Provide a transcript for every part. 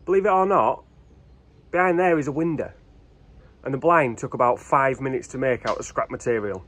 believe it or not, behind there is a window. And the blind took about 5 minutes to make out of scrap material.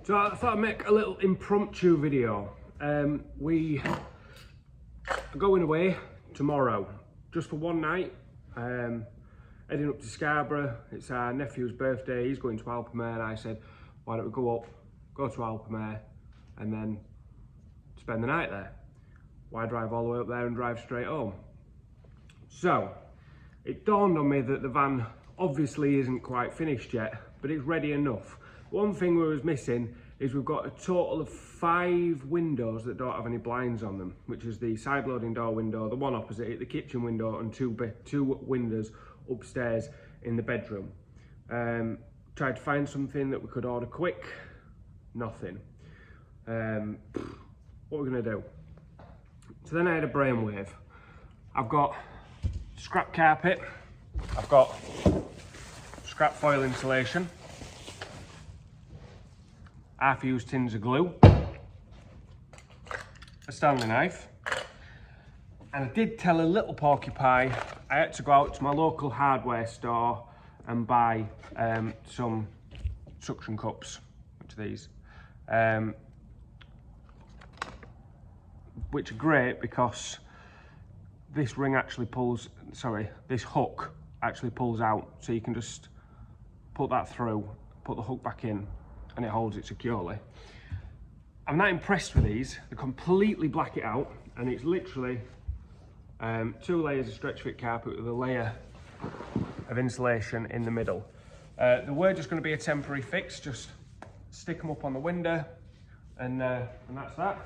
So I thought I'd make a little impromptu video. We are going away tomorrow, just for one night, heading up to Scarborough. It's our nephew's birthday, he's going to Alpamare, and I said, why don't we go up, go to Alpamare, and then spend the night there? Why drive all the way up there and drive straight home? So, it dawned on me that the van obviously isn't quite finished yet, but it's ready enough. One thing we was missing is we've got a total of 5 windows that don't have any blinds on them, which is the side loading door window, the one opposite it, the kitchen window, and two windows upstairs in the bedroom. Tried to find something that we could order quick, nothing. What are we gonna do? So then I had a brainwave. I've got scrap carpet, I've got scrap foil insulation, half-used tins of glue, a Stanley knife, and I did tell a little porcupine I had to go out to my local hardware store and buy some suction cups, which are these, which are great because this ring actually pulls, this hook actually pulls out, so you can just put that through, put the hook back in, and it holds it securely. I'm not impressed with these. They completely black it out, and it's literally 2 layers of stretch fit carpet with a layer of insulation in the middle. They were just going to be a temporary fix, just stick them up on the window, and that's that.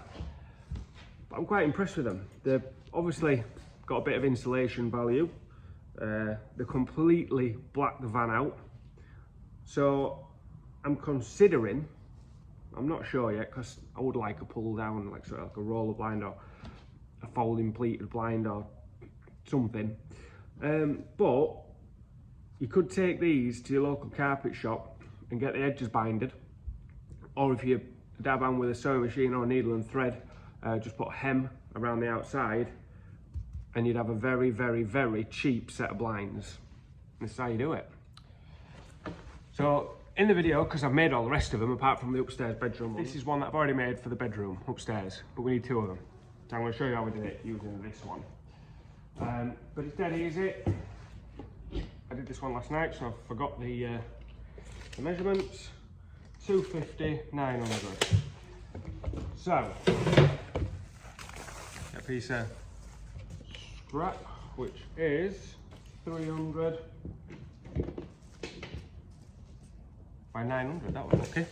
But I'm quite impressed with them. They've obviously got a bit of insulation value. They completely black the van out. So I'm considering, I'm not sure yet, because I would like a pull down, like sort of like a roller blind or a folding pleated blind or something. But you could take these to your local carpet shop and get the edges binded, or if you dab on with a sewing machine or a needle and thread, just put a hem around the outside, and you'd have a very, very, very cheap set of blinds. This is how you do it. So in the video, because I've made all the rest of them apart from the upstairs bedroom, this is one that I've already made for the bedroom upstairs, but we need 2 of them. So I'm going to show you how we did it using this one. But it's dead easy. I did this one last night, so I forgot the measurements. 250, 900. So, a piece of scrap, which is 300 by 900, that was okay.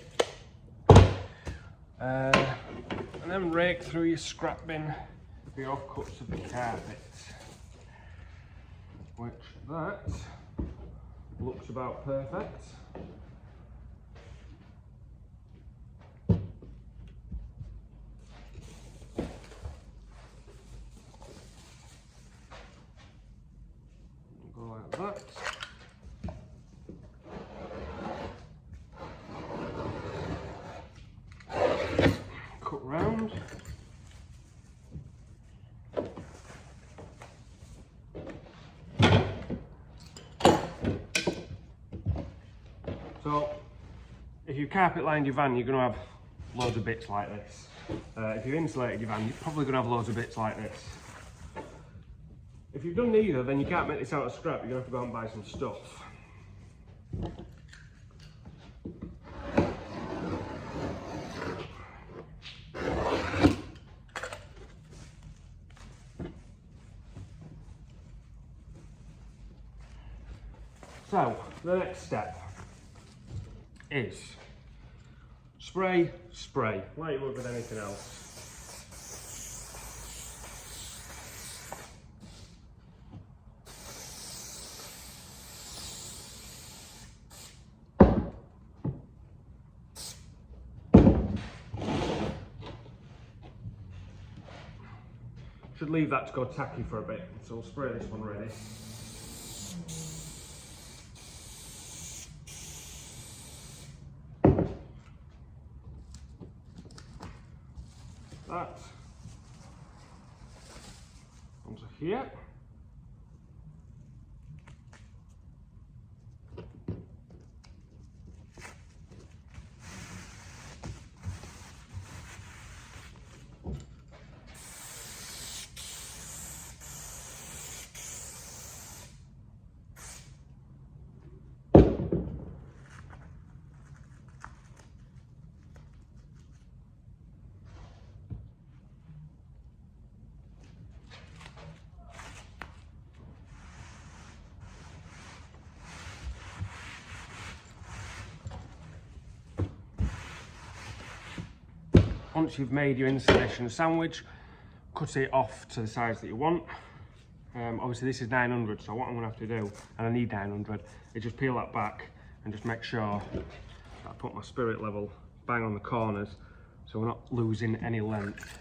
And then rake through your scrap bin for your cuts of the carpet, which that looks about perfect. Go like that. Cut round. So, if you carpet lined your van, you're going to have loads of bits like this. If you've insulated your van, you're probably going to have loads of bits like this. If you've done neither, then you can't make this out of scrap. You're going to have to go out and buy some stuff. So, the next step is spray, like you would with anything else. Should leave that to go tacky for a bit, so we'll spray this one ready. That onto here. Once you've made your insulation sandwich, cut it off to the size that you want. Obviously this is 900, so what I'm going to have to do, and I need 900, is just peel that back and just make sure that I put my spirit level bang on the corners so we're not losing any length.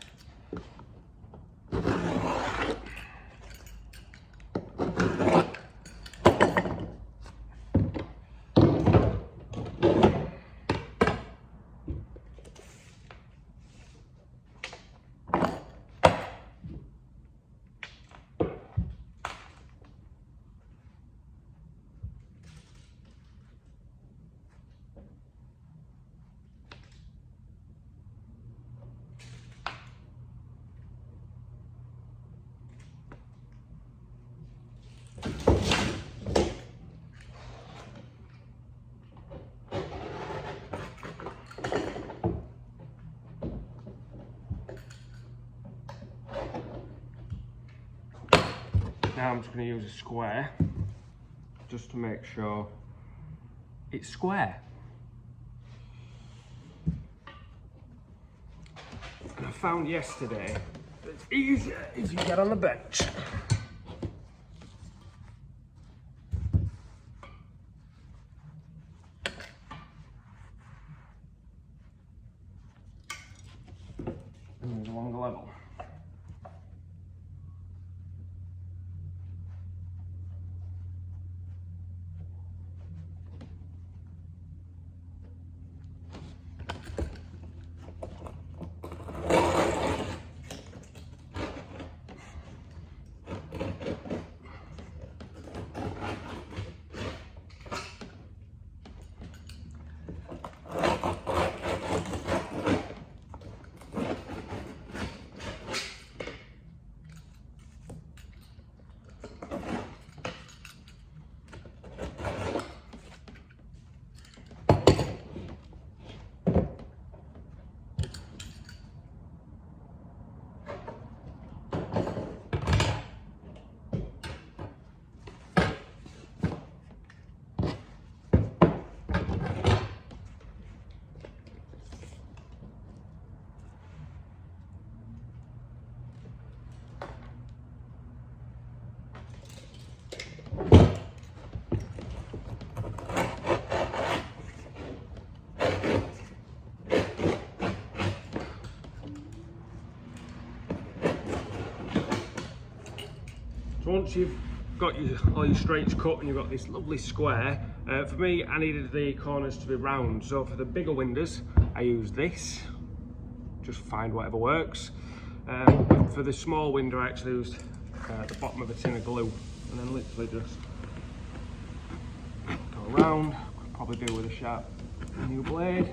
Now I'm just going to use a square just to make sure it's square. And I found yesterday that it's easier if you get on the bench. And use along the level. So once you've got all your straights cut and you've got this lovely square, for me I needed the corners to be round, so for the bigger windows I use this, just find whatever works. For the small window I actually used the bottom of a tin of glue and then literally just go around, could probably do with a sharp new blade.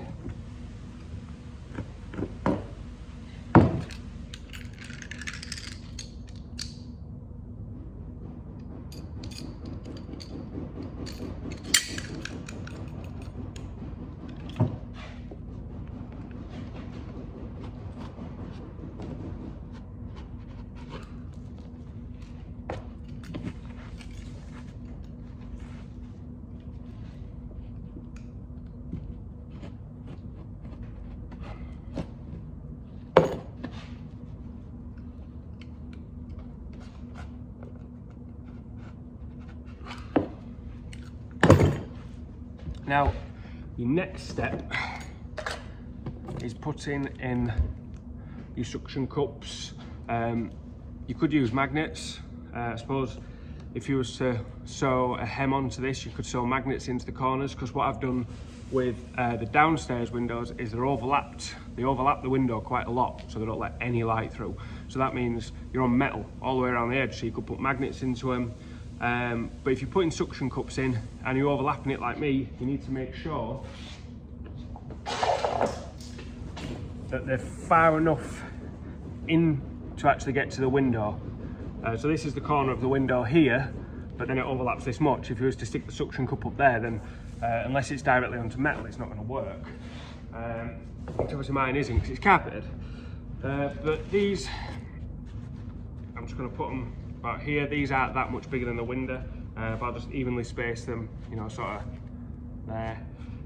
Now, your next step is putting in your suction cups. You could use magnets. I suppose if you was to sew a hem onto this, you could sew magnets into the corners, because what I've done with the downstairs windows is they overlap the window quite a lot, so they don't let any light through. So that means you're on metal all the way around the edge, so you could put magnets into them. But if you're putting suction cups in and you're overlapping it like me, you need to make sure that they're far enough in to actually get to the window. So this is the corner of the window here, but then it overlaps this much. If you was to stick the suction cup up there, then unless it's directly onto metal, it's not going to work. Which obviously mine isn't, because it's carpeted. But these, I'm just going to put them about here. These aren't that much bigger than the window, but I'll just evenly space them, you know, sort of there.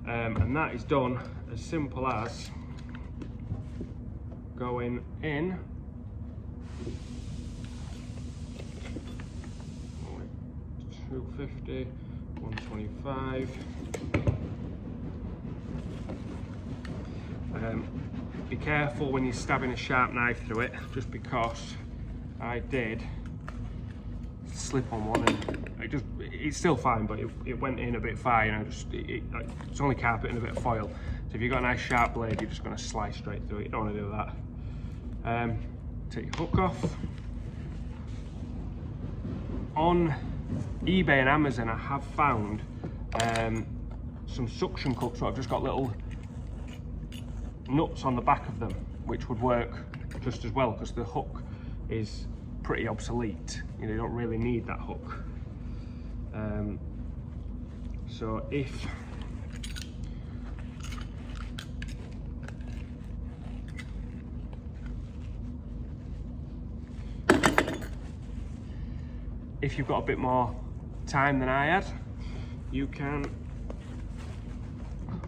And that is done as simple as going in. 250, 125. Be careful when you're stabbing a sharp knife through it, just because I did slip on one and it's still fine, but it went in a bit far, you know, it's only carpet and a bit of foil. So if you've got a nice sharp blade, you're just going to slice straight through it. You don't want to do that. Take your hook off. On eBay and Amazon, I have found some suction cups that have just got little nuts on the back of them, which would work just as well, because the hook is pretty obsolete. You know, you don't really need that hook. So if you've got a bit more time than I had, you can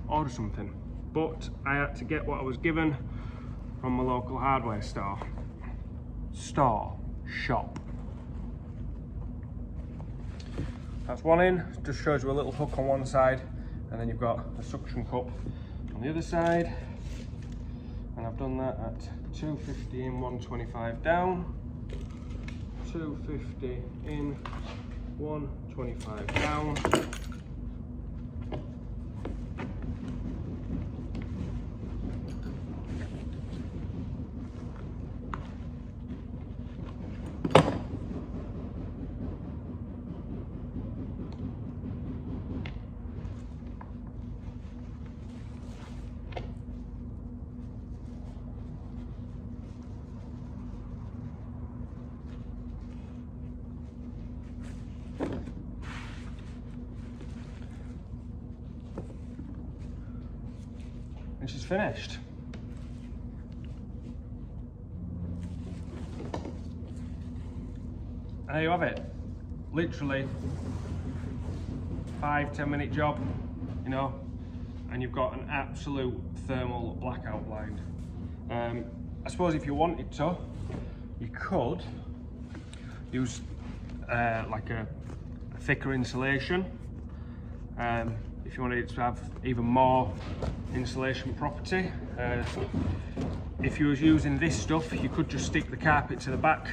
order something. But I had to get what I was given from my local hardware shop. That's one in, just shows you a little hook on one side, and then you've got the suction cup on the other side. And I've done that at 250 in, 125 down. 250 in, 125 down. And she's finished. And there you have it. Literally 5-10 minute job, you know, and you've got an absolute thermal blackout blind. I suppose if you wanted to, you could use like a thicker insulation. If you wanted it to have even more insulation property. If you was using this stuff, you could just stick the carpet to the back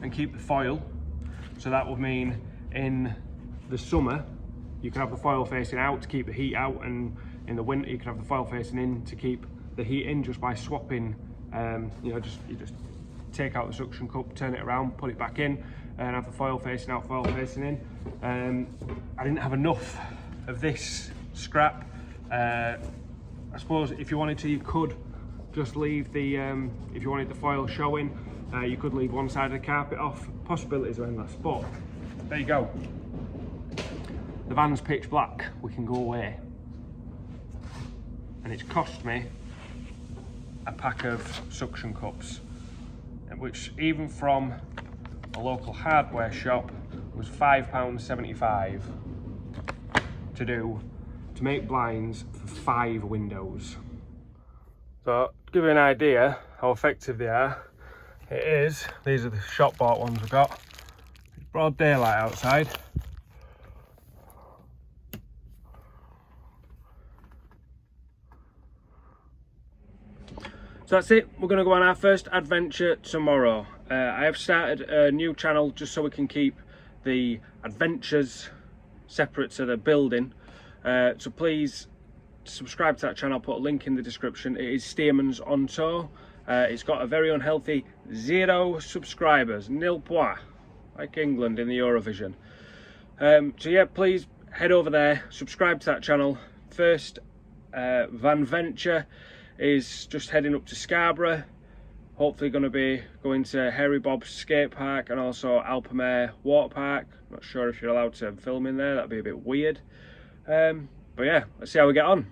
and keep the foil. So that would mean in the summer, you can have the foil facing out to keep the heat out, and in the winter, you can have the foil facing in to keep the heat in, just by swapping, you know, you just take out the suction cup, turn it around, put it back in, and have the foil facing out, foil facing in. I didn't have enough of this scrap. I suppose if you wanted to, you could just leave the, if you wanted the foil showing, you could leave one side of the carpet off. Possibilities are endless, but there you go. The van's pitch black, we can go away. And it's cost me a pack of suction cups, which even from a local hardware shop was £5.75 to make blinds for 5 windows. So to give you an idea how effective they are, these are the shop bought ones we've got. It's broad daylight outside. So that's it, we're going to go on our first adventure tomorrow. I have started a new channel just so we can keep the adventures separate to the building. So please subscribe to that channel, I'll put a link in the description. It is Stearman's on Tour. It's got a very unhealthy 0 subscribers, nil point, like England in the Eurovision. So yeah, please head over there, subscribe to that channel. First van venture is just heading up to Scarborough. Hopefully going to be going to Hairy Bob's skate park and also Alpamare water park. Not sure if you're allowed to film in there, that'd be a bit weird. But yeah, let's see how we get on.